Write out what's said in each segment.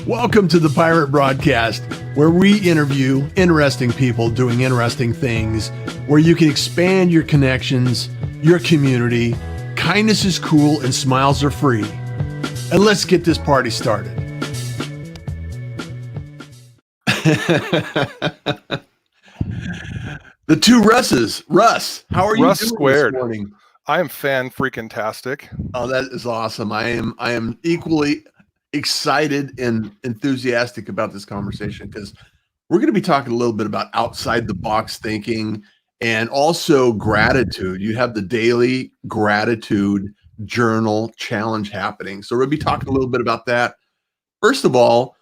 Welcome to the Pirate Broadcast, where we interview interesting people doing interesting things, where you can expand your connections, your community. Kindness is cool and smiles are free. And let's get this party started. The two Russes. Russ, how are you Russ doing squared. this morning? I am fan-freaking-tastic. Oh, that is awesome. I am equally excited and enthusiastic about this conversation because we're going to be talking a little bit about outside the box thinking and also gratitude. You have the daily gratitude journal challenge happening. So we'll be talking a little bit about that. First of all,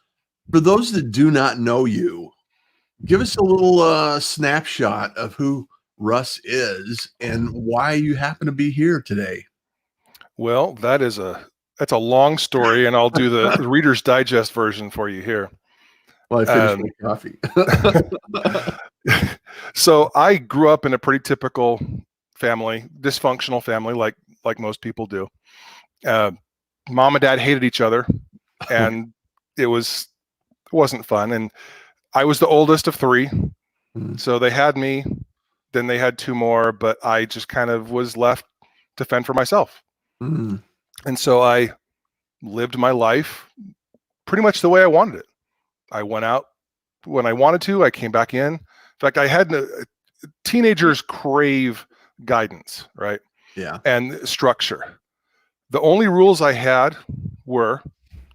for those that do not know you, give us a little snapshot of who Russ is and why you happen to be here today. Well, that's a long story, and I'll do the Reader's Digest version for you here. Well, I finished my coffee. So I grew up in a pretty typical family, dysfunctional family, like most people do. Mom and dad hated each other, and it wasn't fun. And I was the oldest of three, so they had me. Then they had two more, but I just kind of was left to fend for myself. Mm. And so I lived my life pretty much the way I wanted it. I went out when I wanted to. I came back in. In fact, I had teenagers crave guidance, right? Yeah. And structure. The only rules I had were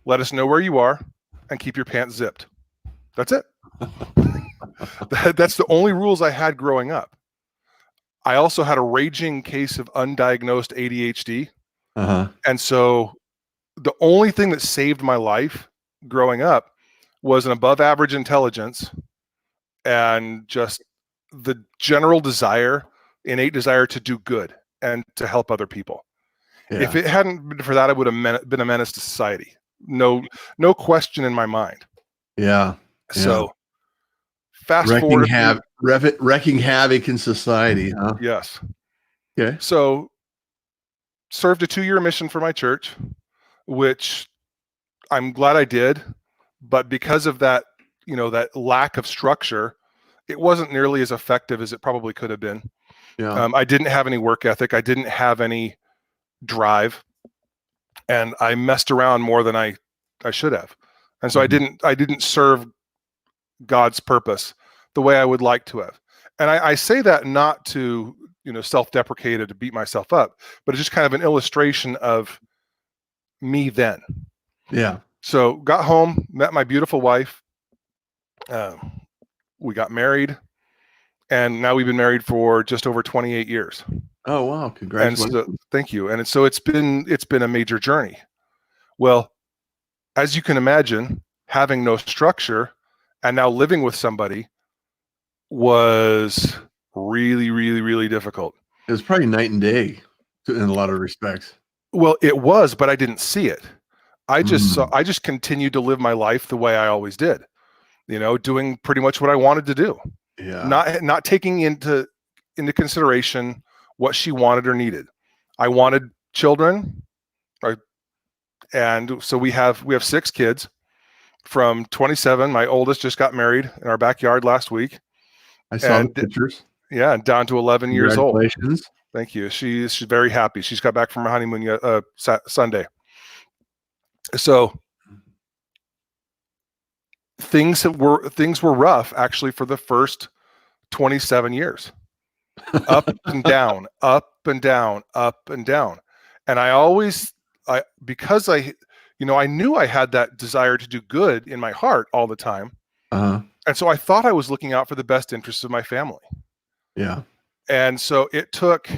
let us know where you are and keep your pants zipped. That's it. That's the only rules I had growing up. I also had a raging case of undiagnosed ADHD. And so the only thing that saved my life growing up was an above average intelligence and just the general innate desire to do good and to help other people. Yeah. If it hadn't been for that, I would have been a menace to society. No question in my mind. Yeah. So fast forward. Wrecking havoc in society, huh? Yes. Okay. So served a 2-year mission for my church, which I'm glad I did, but because of that, that lack of structure, it wasn't nearly as effective as it probably could have been. Yeah. I didn't have any work ethic. I didn't have any drive, and I messed around more than I should have. And so I didn't serve God's purpose the way I would like to have. And I say that not to, self-deprecate or to beat myself up, but it's just kind of an illustration of me then. Yeah. So got home, met my beautiful wife. We got married, and now we've been married for just over 28 years. Oh, wow. Congratulations. And so, thank you. And so it's been a major journey. Well, as you can imagine, having no structure and now living with somebody was really, really, really difficult. It was probably night and day in a lot of respects. Well, it was, but I didn't see it. I just continued to live my life the way I always did, doing pretty much what I wanted to do. Yeah. Not taking into consideration what she wanted or needed. I wanted children, right? And so we have 6 kids from 27. My oldest just got married in our backyard last week. I saw the pictures. Yeah, down to 11 years old. Congratulations. Thank you. She's very happy. She's got back from her honeymoon Sunday. So things were rough actually for the first 27 years. Up and down, up and down, up and down. And because I knew I had that desire to do good in my heart all the time. And so I thought I was looking out for the best interests of my family. Yeah. And so it took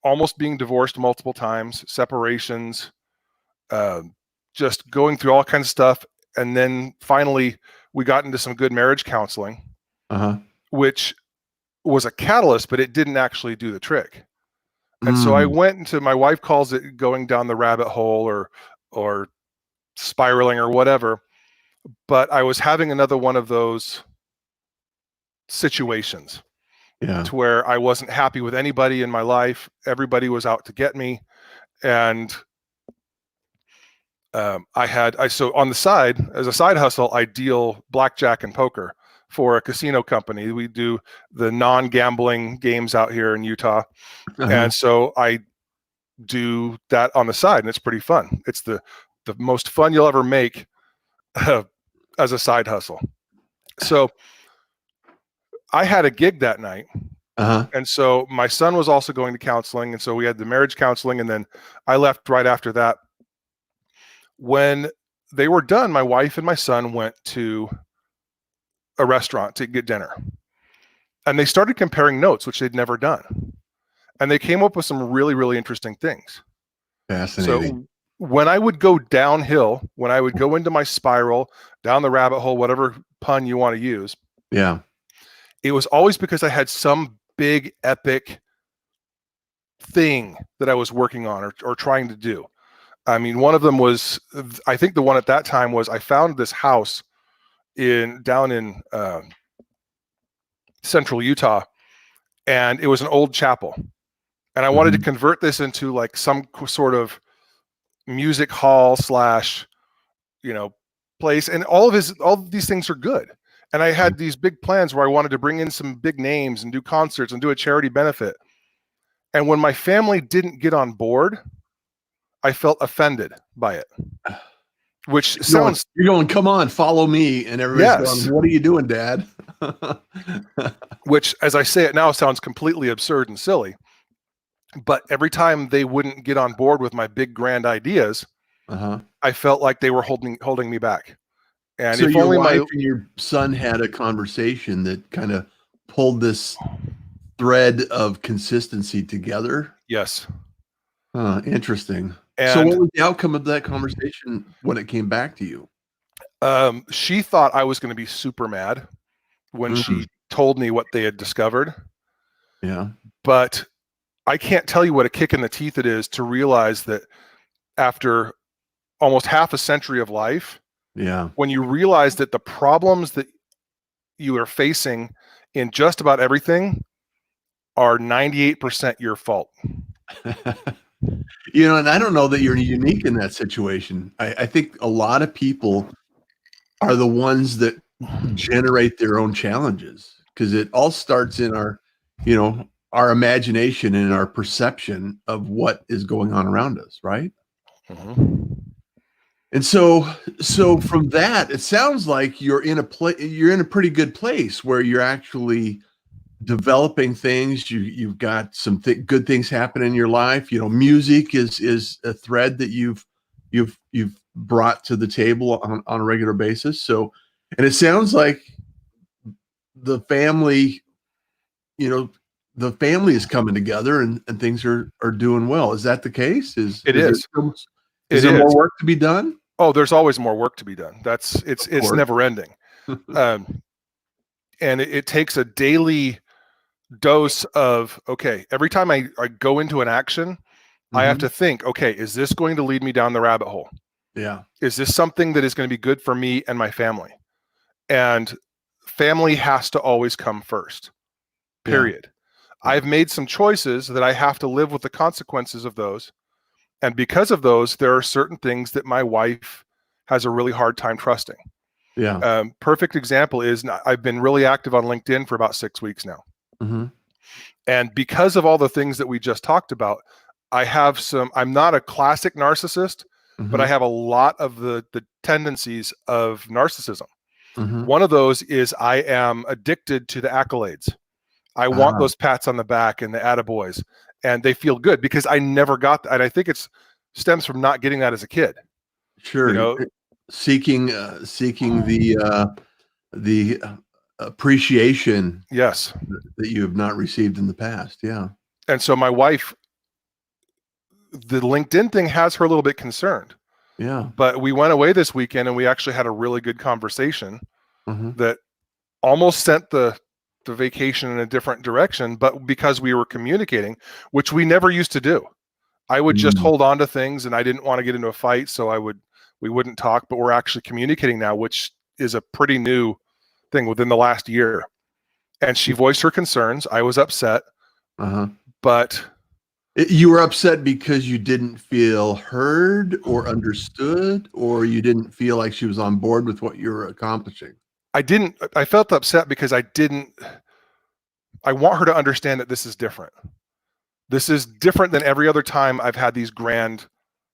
almost being divorced multiple times, separations, just going through all kinds of stuff. And then finally we got into some good marriage counseling, which was a catalyst, but it didn't actually do the trick. And so I went into, my wife calls it going down the rabbit hole or spiraling or whatever. But I was having another one of those situations to where I wasn't happy with anybody in my life. Everybody was out to get me. And So on the side, as a side hustle, I deal blackjack and poker for a casino company. We do the non-gambling games out here in Utah. And so I do that on the side, and it's pretty fun. It's the most fun you'll ever make as a side hustle. So I had a gig that night. And so my son was also going to counseling. And so we had the marriage counseling, and then I left right after that. When they were done, my wife and my son went to a restaurant to get dinner, and they started comparing notes, which they'd never done. And they came up with some really, really interesting things. Fascinating. So when I would go downhill, when I would go into my spiral, down the rabbit hole, whatever pun you want to use, yeah, it was always because I had some big epic thing that I was working on or trying to do. I mean, one of them was, I think the one at that time was, I found this house down in central Utah, and it was an old chapel. And I wanted to convert this into like some sort of music hall / place. And all of these things are good. And I had these big plans where I wanted to bring in some big names and do concerts and do a charity benefit. And when my family didn't get on board, I felt offended by it. Which sounds... You're going, come on, follow me. And everybody's going, what are you doing, Dad? Which, as I say it now, sounds completely absurd and silly. But every time they wouldn't get on board with my big grand ideas, I felt like they were holding me back. And so if your only wife and your son had a conversation that kind of pulled this thread of consistency together. Yes. Interesting. And so what was the outcome of that conversation when it came back to you? She thought I was going to be super mad when she told me what they had discovered. Yeah. But I can't tell you what a kick in the teeth it is to realize that after almost half a century of life, when you realize that the problems that you are facing in just about everything are 98% your fault. And I don't know that you're unique in that situation. I think a lot of people are the ones that generate their own challenges, because it all starts in our imagination and our perception of what is going on around us, right? And so from that, it sounds like you're in a pretty good place where you're actually developing things. You've got some good things happen in your life. Music is a thread that you've brought to the table on a regular basis. So, and it sounds like the family is coming together and things are doing well. Is that the case? Is there more work to be done? Oh, there's always more work to be done. It's never ending. And it takes a daily dose of, okay, every time I go into an action, I have to think, okay, is this going to lead me down the rabbit hole? Yeah. Is this something that is going to be good for me and my family? And family has to always come first, period. Yeah. I've made some choices that I have to live with the consequences of those. And because of those, there are certain things that my wife has a really hard time trusting. Yeah. Perfect example is I've been really active on LinkedIn for about 6 weeks now. And because of all the things that we just talked about, I'm not a classic narcissist, but I have a lot of the tendencies of narcissism. One of those is I am addicted to the accolades. I want those pats on the back and the attaboys, and they feel good because I never got that. And I think it stems from not getting that as a kid. Sure. Seeking the appreciation that you have not received in the past. Yeah. And so my wife, the LinkedIn thing has her a little bit concerned. Yeah. But we went away this weekend and we actually had a really good conversation that almost sent the vacation in a different direction, but because we were communicating, which we never used to do. I would just hold on to things and I didn't want to get into a fight, so we wouldn't talk, but we're actually communicating now, which is a pretty new thing within the last year. And she voiced her concerns. I was upset, but You were upset because you didn't feel heard or understood, or you didn't feel like she was on board with what you were accomplishing? I felt upset because I want her to understand that this is different. This is different than every other time I've had these grand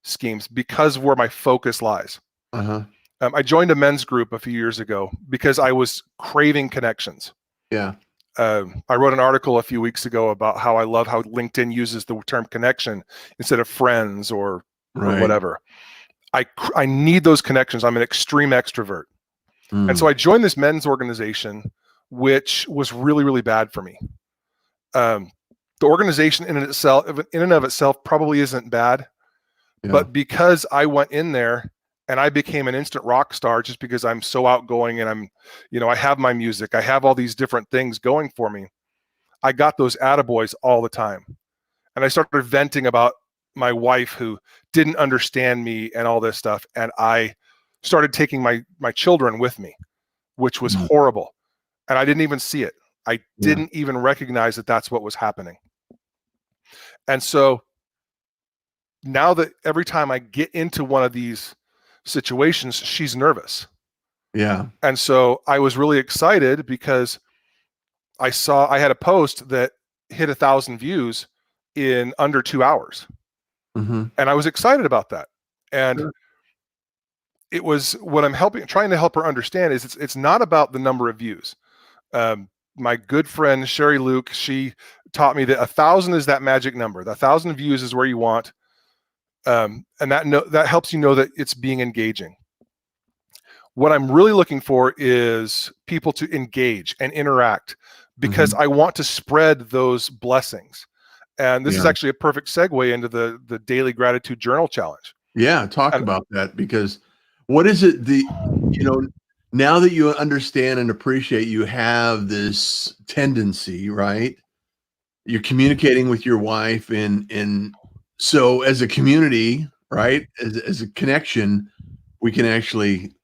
schemes because where my focus lies. Uh-huh. I joined a men's group a few years ago because I was craving connections. Yeah. I wrote an article a few weeks ago about how I love how LinkedIn uses the term connection instead of friends or Right. whatever. I need those connections. I'm an extreme extrovert. And so Mm. I joined this men's organization, which was really, really bad for me. The organization in and of itself probably isn't bad, Yeah. but because I went in there and I became an instant rock star just because I'm so outgoing and I have my music, I have all these different things going for me. I got those attaboys all the time. And I started venting about my wife who didn't understand me and all this stuff. And I started taking my children with me, which was Mm. horrible. And I didn't even see it. I Yeah. didn't even recognize that that's what was happening. And so now that every time I get into one of these situations, she's nervous. Yeah. And so I was really excited because I had a post that hit 1,000 views in under 2 hours. Mm-hmm. And I was excited about that. And Sure. it was what I'm trying to help her understand is it's not about the number of views. My good friend Sherry Luke, she taught me that 1,000 is that magic number. The 1,000 views is where you want, and that helps you know that it's being engaging. What I'm really looking for is people to engage and interact because Mm-hmm. I want to spread those blessings. And this is Yeah. actually a perfect segue into the daily gratitude journal challenge. Yeah. Talk And about that, because what is it now that you understand and appreciate you have this tendency, right? You're communicating with your wife, and so as a community, right? As a connection, we can actually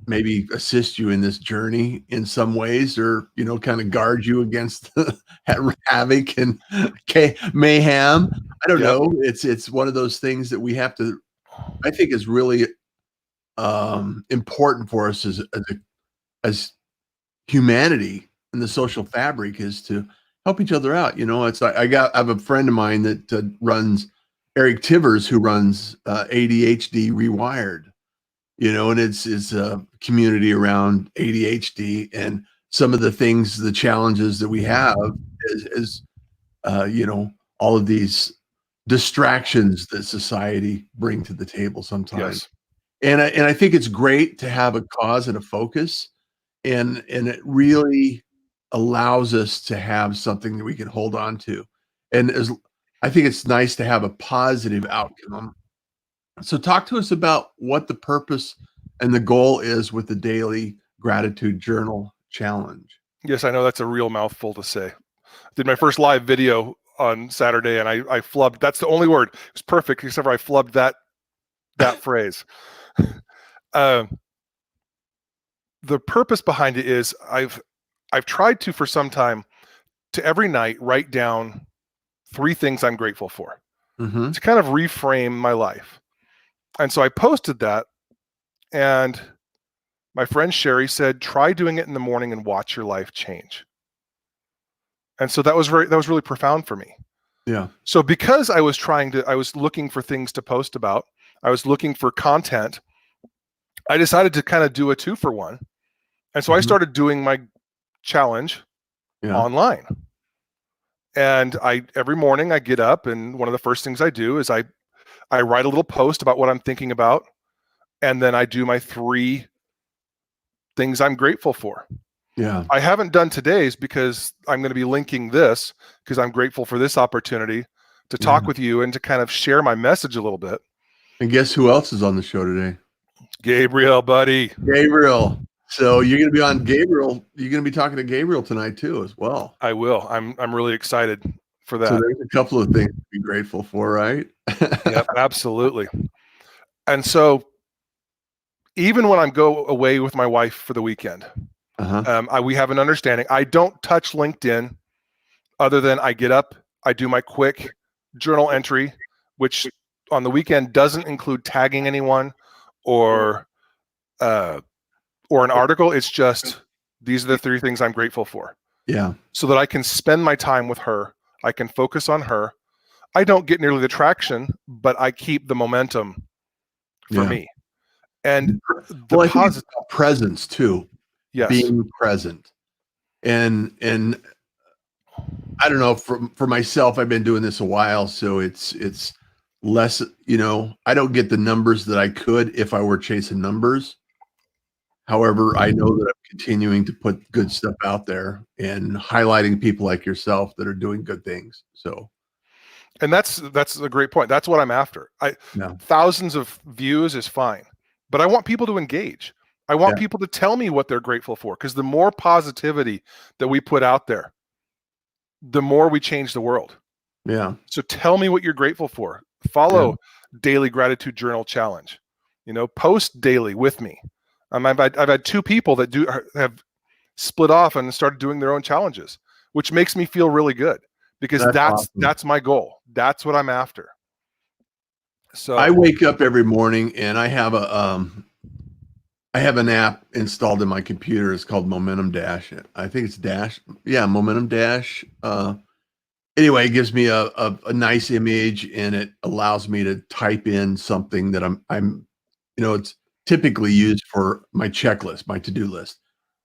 maybe assist you in this journey in some ways, or kind of guard you against havoc and mayhem. I don't yep, know. It's one of those things that we have to, I think, is really important for us as humanity in the social fabric, is to help each other out. It's like I have a friend of mine that runs, Eric Tivers, who runs ADHD Rewired. And it's a community around ADHD and some of the things, the challenges that we have is all of these distractions that society bring to the table sometimes. yes. And I think it's great to have a cause and a focus, and it really allows us to have something that we can hold on to. And I think it's nice to have a positive outcome. So talk to us about what the purpose and the goal is with the daily gratitude journal challenge. Yes, I know that's a real mouthful to say. I did my first live video on Saturday and I flubbed. That's the only word. It was perfect, except for I flubbed that phrase. The purpose behind it is I've tried to, for some time, to every night write down 3 things I'm grateful for Mhm. to kind of reframe my life. And so I posted that, and my friend Sherry said, try doing it in the morning and watch your life change. And so that was really profound for me. Yeah. So because I was looking for things to post about, I was looking for content, I decided to kind of do a 2-for-1. And so I Mhm. started doing my challenge Yeah. online. And every morning I get up, and one of the first things I do is I write a little post about what I'm thinking about, and then I do my 3 things I'm grateful for. Yeah. I haven't done today's because I'm going to be linking this because I'm grateful for this opportunity to Yeah. talk with you and to kind of share my message a little bit. And guess who else is on the show today? Gabriel, buddy. Gabriel. So you're going to be on Gabriel. You're going to be talking to Gabriel tonight too, as well. I will. I'm really excited for So that. there's a couple of things to be grateful for, right? Yep, absolutely. And so even when I go away with my wife for the weekend, Uh-huh. we have an understanding. I don't touch LinkedIn other than I get up, I do my quick journal entry, which on the weekend doesn't include tagging anyone or an article. It's just, these are the 3 things I'm grateful for. Yeah. So that I can spend my time with her. I can focus on her. I don't get nearly the traction, but I keep the momentum for me. And well, I think it's about presence too. Yes. Being present. And I don't know, for myself, I've been doing this a while, so it's less, I don't get the numbers that I could if I were chasing numbers. However, I know that I'm continuing to put good stuff out there and highlighting people like yourself that are doing good things. So, and that's a great point. That's what I'm after. Thousands of views is fine, but I want people to engage. I want people to tell me what they're grateful for, because the more positivity that we put out there, the more we change the world. Yeah. So tell me what you're grateful for. Follow Daily Gratitude Journal Challenge. Post daily with me. I've had 2 people that have split off and started doing their own challenges, which makes me feel really good, because that's my goal. That's what I'm after. So I wake up every morning and I have an app installed in my computer. It's called Momentum Dash. I think it's Dash. Yeah, Momentum Dash. Anyway, it gives me a nice image, and it allows me to type in something that it's typically used for my checklist, my to-do list.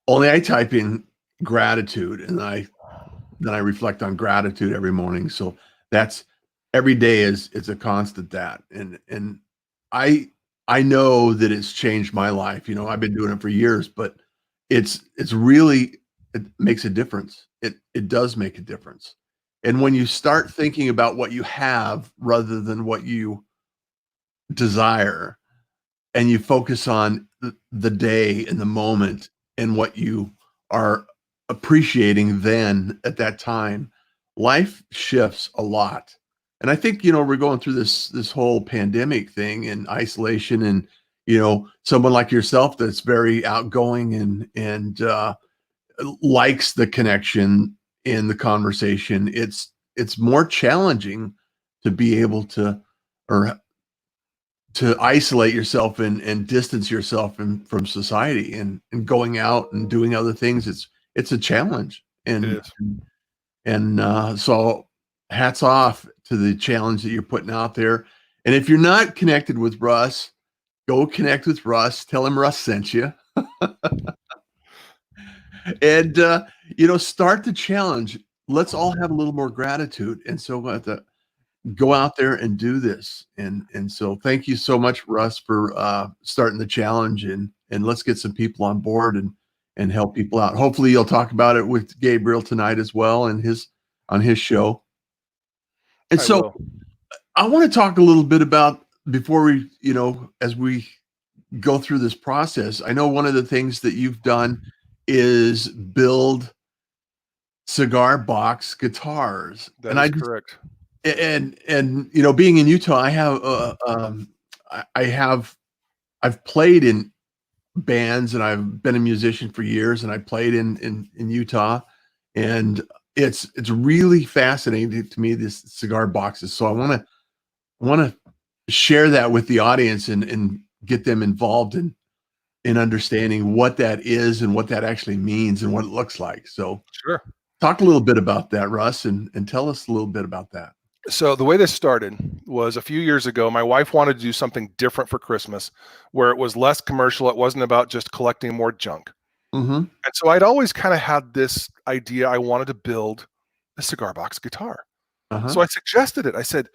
Only I type in gratitude, and then I reflect on gratitude every morning. So that's every day it's a constant that. And I know that it's changed my life. I've been doing it for years, but it makes a difference. It does make a difference. And when you start thinking about what you have rather than what you desire, and you focus on the day and the moment and what you are appreciating then at that time, life shifts a lot. And I think, we're going through this whole pandemic thing and isolation, and, someone like yourself that's very outgoing and likes the connection in the conversation. It's more challenging to be able to isolate yourself and distance yourself from society and going out and doing other things. It's a challenge. And so hats off to the challenge that you're putting out there. And if you're not connected with Russ, go connect with Russ. Tell him Russ sent you. And start the challenge. Let's all have a little more gratitude. And so we'll have to go out there and do this. And so thank you so much, Russ, for starting the challenge, and let's get some people on board and help people out. Hopefully you'll talk about it with Gabriel tonight as well, and on his show. And so I want to talk a little bit about, before we, as we go through this process, I know one of the things that you've done is build Cigar Box Guitars. That is correct. And being in Utah, I've played in bands, and I've been a musician for years, and I played in Utah, and it's really fascinating to me, this cigar boxes. So I want to share that with the audience and get them involved in understanding what that is and what that actually means and what it looks like. So sure. Talk a little bit about that, Russ, and tell us a little bit about that. So the way this started was a few years ago. My wife wanted to do something different for Christmas, where it was less commercial. It wasn't about just collecting more junk. Mm-hmm. And so I'd always kind of had this idea. I wanted to build a cigar box guitar. Uh-huh. So I suggested it. I said,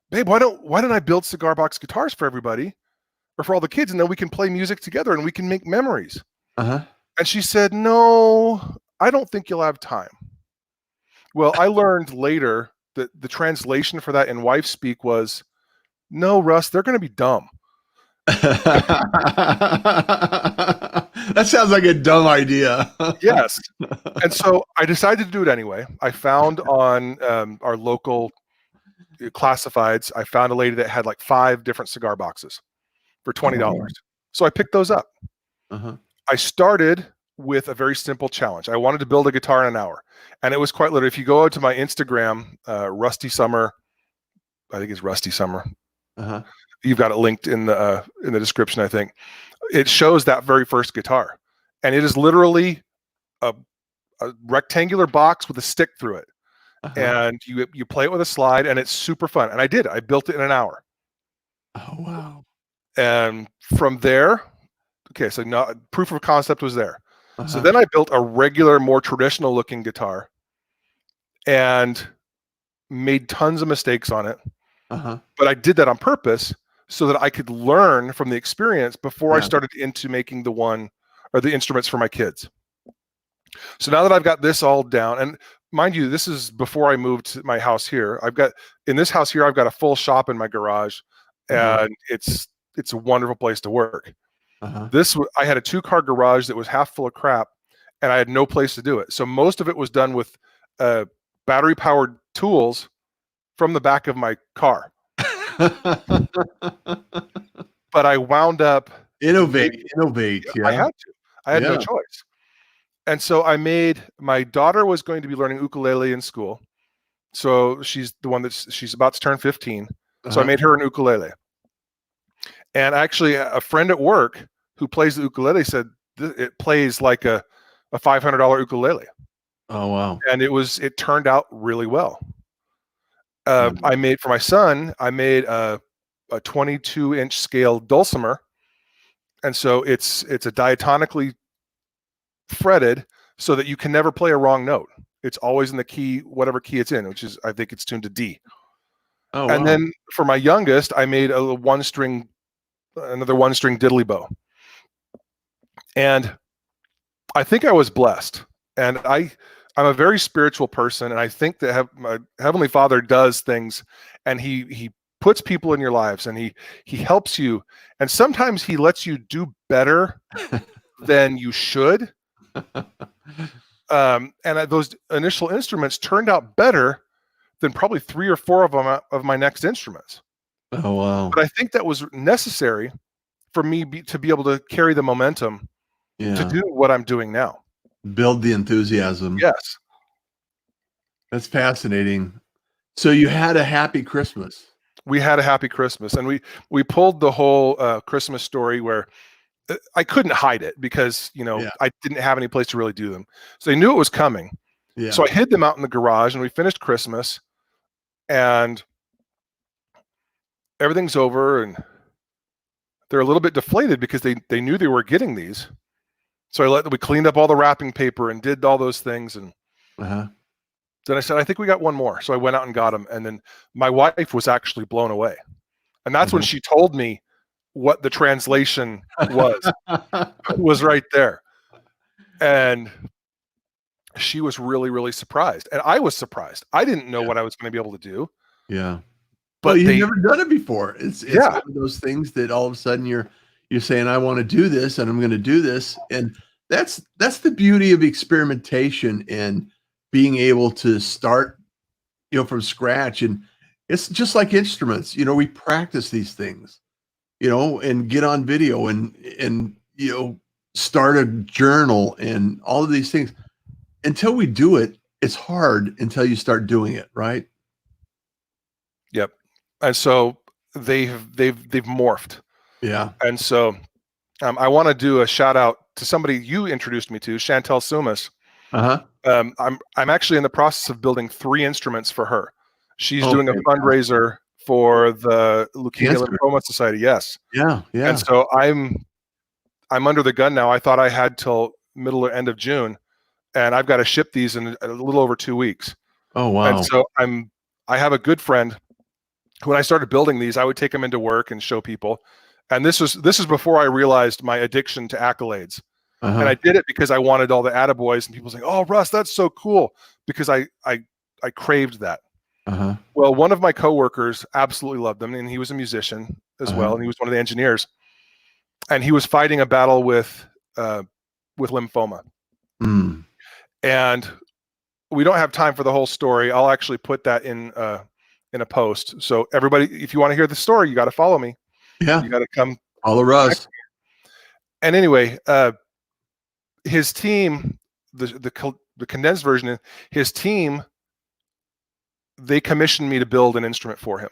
babe, why don't I build cigar box guitars for everybody, or for all the kids, and then we can play music together and we can make memories. Uh-huh. And she said, no, I don't think you'll have time. Well, I learned later that the translation for that in wife speak was, no, Russ, they're going to be dumb. That sounds like a dumb idea. Yes. And so I decided to do it anyway. I found on our local classifieds, I found a lady that had like 5 different cigar boxes for $20. Oh. So I picked those up. Uh-huh. I started with a very simple challenge. I wanted to build a guitar in an hour. And it was quite literally, if you go out to my Instagram, Russ DeSomer I think it's Russ DeSomer. Uh-huh. You've got it linked in the description, I think. It shows that very first guitar, and it is literally a rectangular box with a stick through it, and you play it with a slide, and it's super fun. And I built it in an hour. Oh wow. And from there, okay, so now proof of concept was there. So then I built a regular, more traditional looking guitar and made tons of mistakes on it. But I did that on purpose so that I could learn from the experience before I started into making the instruments for my kids. So now that I've got this all down, and mind you, this is before I moved to my house here. In this house here, I've got a full shop in my garage, and it's a wonderful place to work. I had a 2-car garage that was half full of crap, and I had no place to do it. So most of it was done with battery powered tools from the back of my car. But I wound up innovate. I had to. I had no choice. And so my daughter was going to be learning ukulele in school. So she's about to turn 15. So I made her an ukulele. And actually a friend at work who plays the ukulele said it plays like a $500 ukulele. Oh, wow. And it turned out really well. I made for my son, I made a 22-inch scale DeSomer. And so it's a diatonically fretted so that you can never play a wrong note. It's always in the key, whatever key it's in, which is, I think it's tuned to D. Oh, and then for my youngest, I made another one-string diddly bow. And I think I was blessed. And I'm a very spiritual person, and I think that my Heavenly Father does things, and he puts people in your lives, and he helps you, and sometimes he lets you do better than you should. And those initial instruments turned out better than probably 3 or 4 of my next instruments. Oh wow! But I think that was necessary for me to be able to carry the momentum to do what I'm doing now. Build the enthusiasm. Yes. That's fascinating. So you had a happy Christmas. We had a happy Christmas, and we pulled the whole Christmas story where I couldn't hide it because, I didn't have any place to really do them. So they knew it was coming. Yeah. So I hid them out in the garage, and we finished Christmas, and everything's over, and they're a little bit deflated because they knew they were getting these. So we cleaned up all the wrapping paper and did all those things, and then I said, I think we got one more. So I went out and got them, and then my wife was actually blown away, and that's when she told me what the translation was right there, and she was really, really surprised, and I was surprised. I didn't know what I was going to be able to do. Yeah, but you've never done it before. It's one of those things that all of a sudden you're saying, I want to do this, and I'm going to do this, and that's the beauty of experimentation and being able to start, from scratch. And it's just like instruments. We practice these things, and get on video and start a journal and all of these things. Until we do it, it's hard until you start doing it, right? Yep. And so they've morphed. Yeah. And so I want to do a shout out to somebody you introduced me to, Chantel Sumas. I'm actually in the process of building 3 instruments for her. She's doing a fundraiser for the Leukemia Lymphoma Society. Yes. Yeah. Yeah. And so I'm under the gun now. I thought I had till middle or end of June, and I've got to ship these in a little over 2 weeks. Oh wow. And so I have a good friend. When I started building these, I would take them into work and show people. And this is before I realized my addiction to accolades. And I did it because I wanted all the attaboys, and people saying, "Oh, Russ, that's so cool," because I craved that. Well, one of my coworkers absolutely loved them, and he was a musician as well, and he was one of the engineers, and he was fighting a battle with lymphoma. And we don't have time for the whole story. I'll actually put that in a post. So everybody, if you want to hear the story, you got to follow me. Yeah, you got to come follow Russ. And anyway, his team, the condensed version, his team, they commissioned me to build an instrument for him.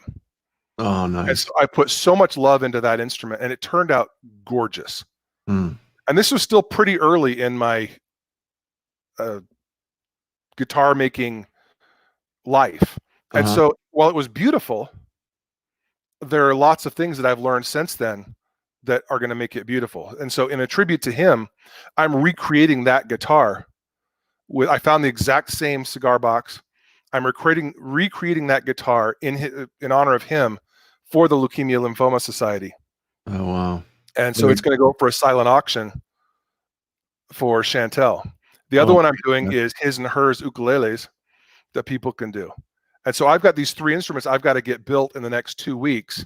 Oh, And nice. so I put so much love into that instrument, and it turned out gorgeous. Mm. And this was still pretty early in my guitar making life. And Uh-huh. so while it was beautiful, there are lots of things that I've learned since then that are going to make it beautiful. And so in a tribute to him, I'm recreating that guitar. I found the exact same cigar box. I'm recreating that guitar in honor of him for the Leukemia Lymphoma Society. Oh, wow. And so it's going to go for a silent auction for Chantel. The other Oh, one I'm doing is his and hers ukuleles that people can do. And so I've got these 3 instruments I've got to get built in the next 2 weeks.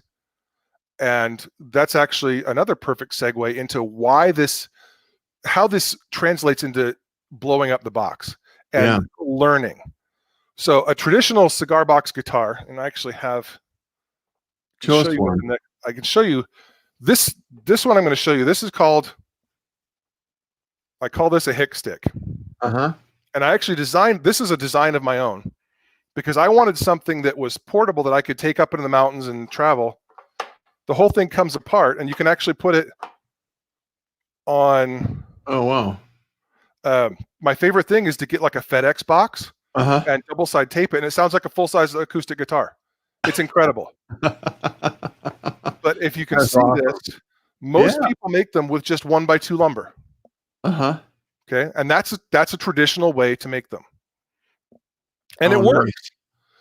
And that's actually another perfect segue into how this translates into blowing up the box and learning. So a traditional cigar box guitar, and I actually have show us one. I can show you this one. I'm going to show you. This is called, I call this a hick stick. Uh-huh. And I actually this is a design of my own, because I wanted something that was portable that I could take up into the mountains and travel. The whole thing comes apart, and you can actually put it on. Oh, wow. My favorite thing is to get like a FedEx box Uh-huh. and double side tape it, and it sounds like a full-size acoustic guitar. It's incredible. But if you can see this, most people make them with just 1x2 lumber. Uh-huh. Okay, and that's a traditional way to make them, and it works. Nice.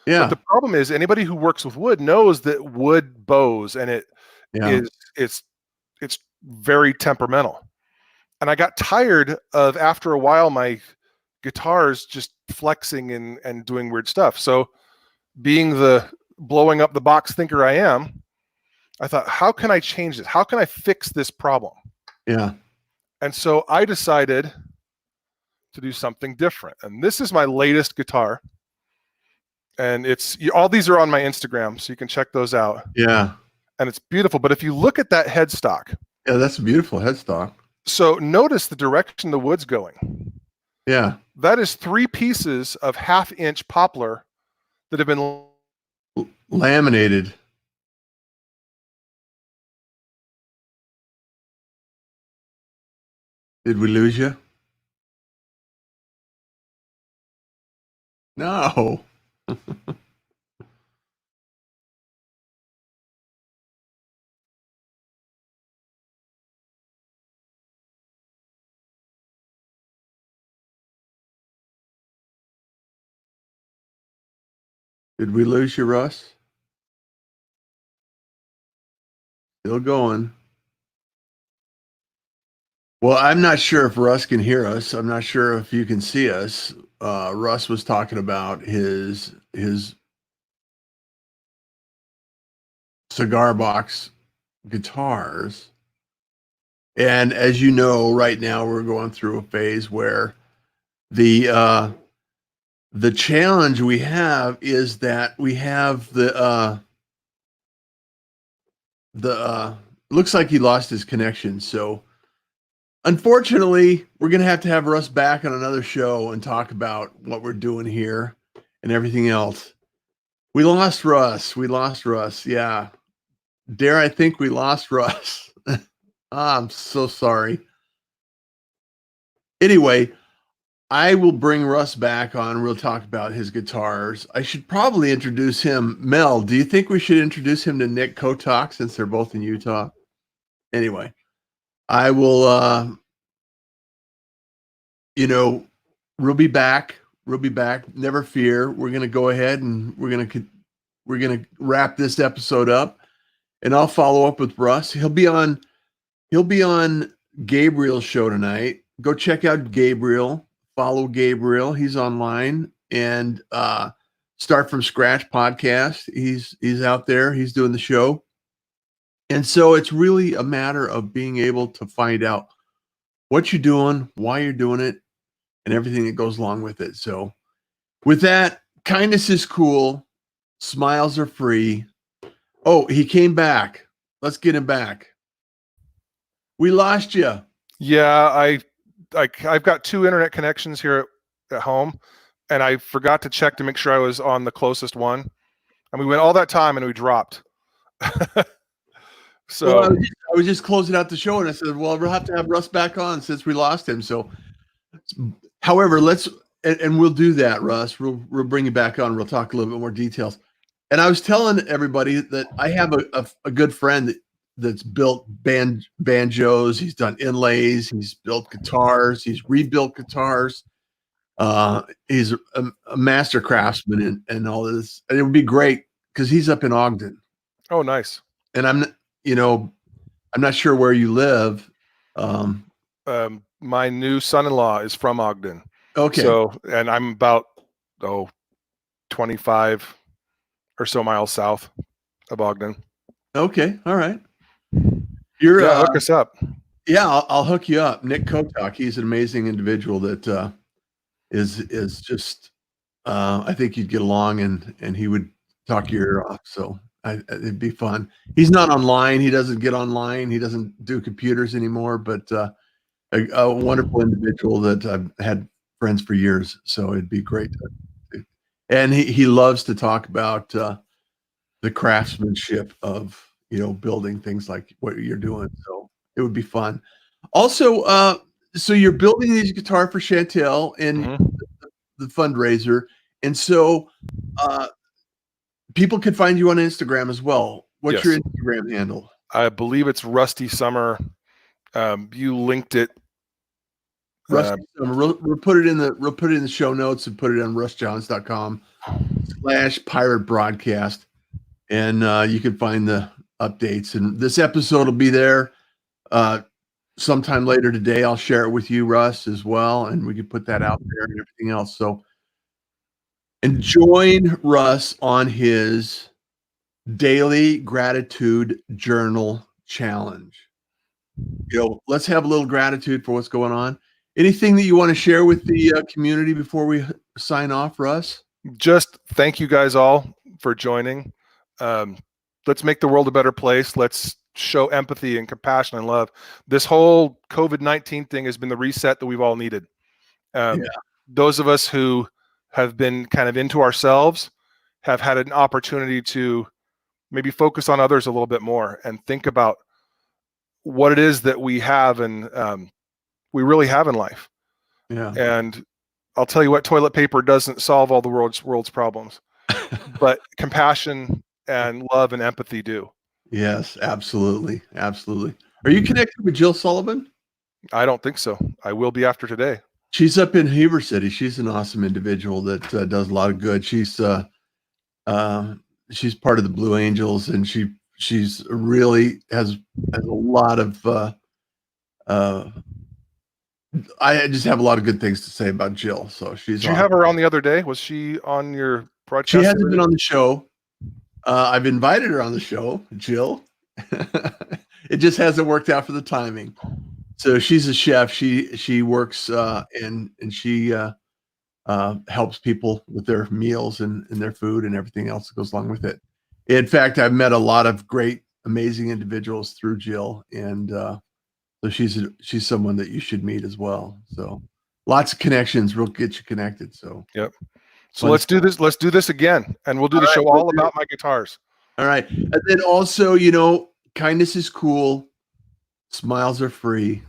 Yeah. But the problem is, anybody who works with wood knows that wood bows, and it's very temperamental. And I got tired of, after a while, my guitars just flexing and doing weird stuff. So, being the blowing up the box thinker I am, I thought, how can I change this? How can I fix this problem? Yeah. And so I decided to do something different. And this is my latest guitar. And all these are on my Instagram, so you can check those out. Yeah. And it's beautiful. But if you look at that headstock. Yeah, that's a beautiful headstock. So notice the direction the wood's going. Yeah. That is 3 pieces of 1/2-inch poplar that have been laminated. Did we lose you? No. Did we lose you, Russ? Still going. Well, I'm not sure if Russ can hear us. I'm not sure if you can see us. Russ was talking about his cigar box guitars. And as you know, right now we're going through a phase where the challenge we have is that we have looks like he lost his connection. So unfortunately, we're going to have Russ back on another show and talk about what we're doing here and everything else. We lost Russ. Yeah. Dare I think we lost Russ. I'm so sorry. Anyway, I will bring Russ back on. We'll talk about his guitars. I should probably introduce him. Mel, do you think we should introduce him to Nick Kotok since they're both in Utah? Anyway, I will, we'll be back. Never fear. We're going to go ahead and we're going to wrap this episode up, and I'll follow up with Russ. He'll be on Gabriel's show tonight. Go check out Gabriel. Follow Gabriel. He's online, and Start From Scratch podcast. He's out there. He's doing the show. And so it's really a matter of being able to find out what you're doing, why you're doing it, and everything that goes along with it. So with that, kindness is cool. Smiles are free. Oh, he came back. Let's get him back. We lost you. Yeah, I've got 2 internet connections here at home, and I forgot to check to make sure I was on the closest one. And we went all that time and we dropped. So I was just closing out the show, and I said, well, we'll have to have Russ back on since we lost him. So, however, and we'll do that, Russ. We'll bring you back on. We'll talk a little bit more details. And I was telling everybody that I have a good friend that's built banjos. He's done inlays. He's built guitars. He's rebuilt guitars. He's a master craftsman and all this. And it would be great because he's up in Ogden. Oh, nice. And I'm not sure where you live. My new son-in-law is from Ogden. Okay. So, and I'm about 25 or so miles south of Ogden. Okay. All right. Hook us up. Yeah, I'll hook you up. Nick Kotok, he's an amazing individual that is just I think you'd get along and he would talk your ear off. So it'd be fun. He's not online. He doesn't get online. He doesn't do computers anymore, but a wonderful individual that I've had friends for years. So it'd be great. And he loves to talk about the craftsmanship of, building things like what you're doing. So it would be fun. Also, so you're building these guitar for Chantel and the fundraiser. And so people can find you on Instagram as well. What's your Instagram handle? I believe it's Rusty Summer. You linked it. Rusty Summer. We'll put it in the show notes and put it on russjohns.com/pirate broadcast. And you can find the updates. And this episode will be there sometime later today. I'll share it with you, Russ, as well. And we can put that out there and everything else. So, and join Russ on his daily gratitude journal challenge. Let's have a little gratitude for what's going on. Anything that you want to share with the community before we sign off, Russ? Just thank you guys all for joining. Let's make the world a better place. Let's show empathy and compassion and love. This whole COVID-19 thing has been the reset that we've all needed. Those of us who have been kind of into ourselves have had an opportunity to maybe focus on others a little bit more and think about what it is that we have and we really have in life. Yeah. And I'll tell you what, toilet paper doesn't solve all the world's problems, but compassion and love and empathy do. Yes, absolutely. Absolutely. Are you connected with Jill Sullivan? I don't think so. I will be after today. She's up in Heber City. She's an awesome individual that does a lot of good. She's part of the Blue Angels, and she's really has a lot of I just have a lot of good things to say about Jill. So she's. Did you have her on the other day? Was she on your broadcast? She hasn't been on the show. I've invited her on the show, Jill. It just hasn't worked out for the timing. So she's a chef. She works and she helps people with their meals and their food and everything else that goes along with it. In fact, I've met a lot of great, amazing individuals through Jill, and so she's someone that you should meet as well. So lots of connections will get you connected. So yep. So let's do this. Let's do this again, and we'll do the show all about my guitars. All right, and then also, kindness is cool, smiles are free,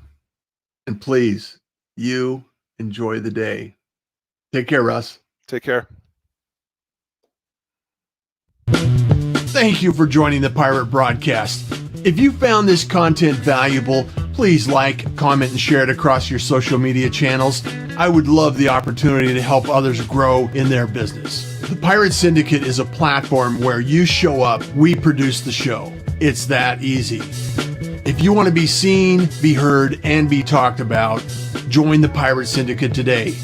and please, you enjoy the day. Take care, Russ. Take care. Thank you for joining the Pirate Broadcast. If you found this content valuable, please like, comment, and share it across your social media channels. I would love the opportunity to help others grow in their business. The Pirate Syndicate is a platform where you show up, we produce the show. It's that easy. If you want to be seen, be heard, and be talked about, join the Pirate Syndicate today.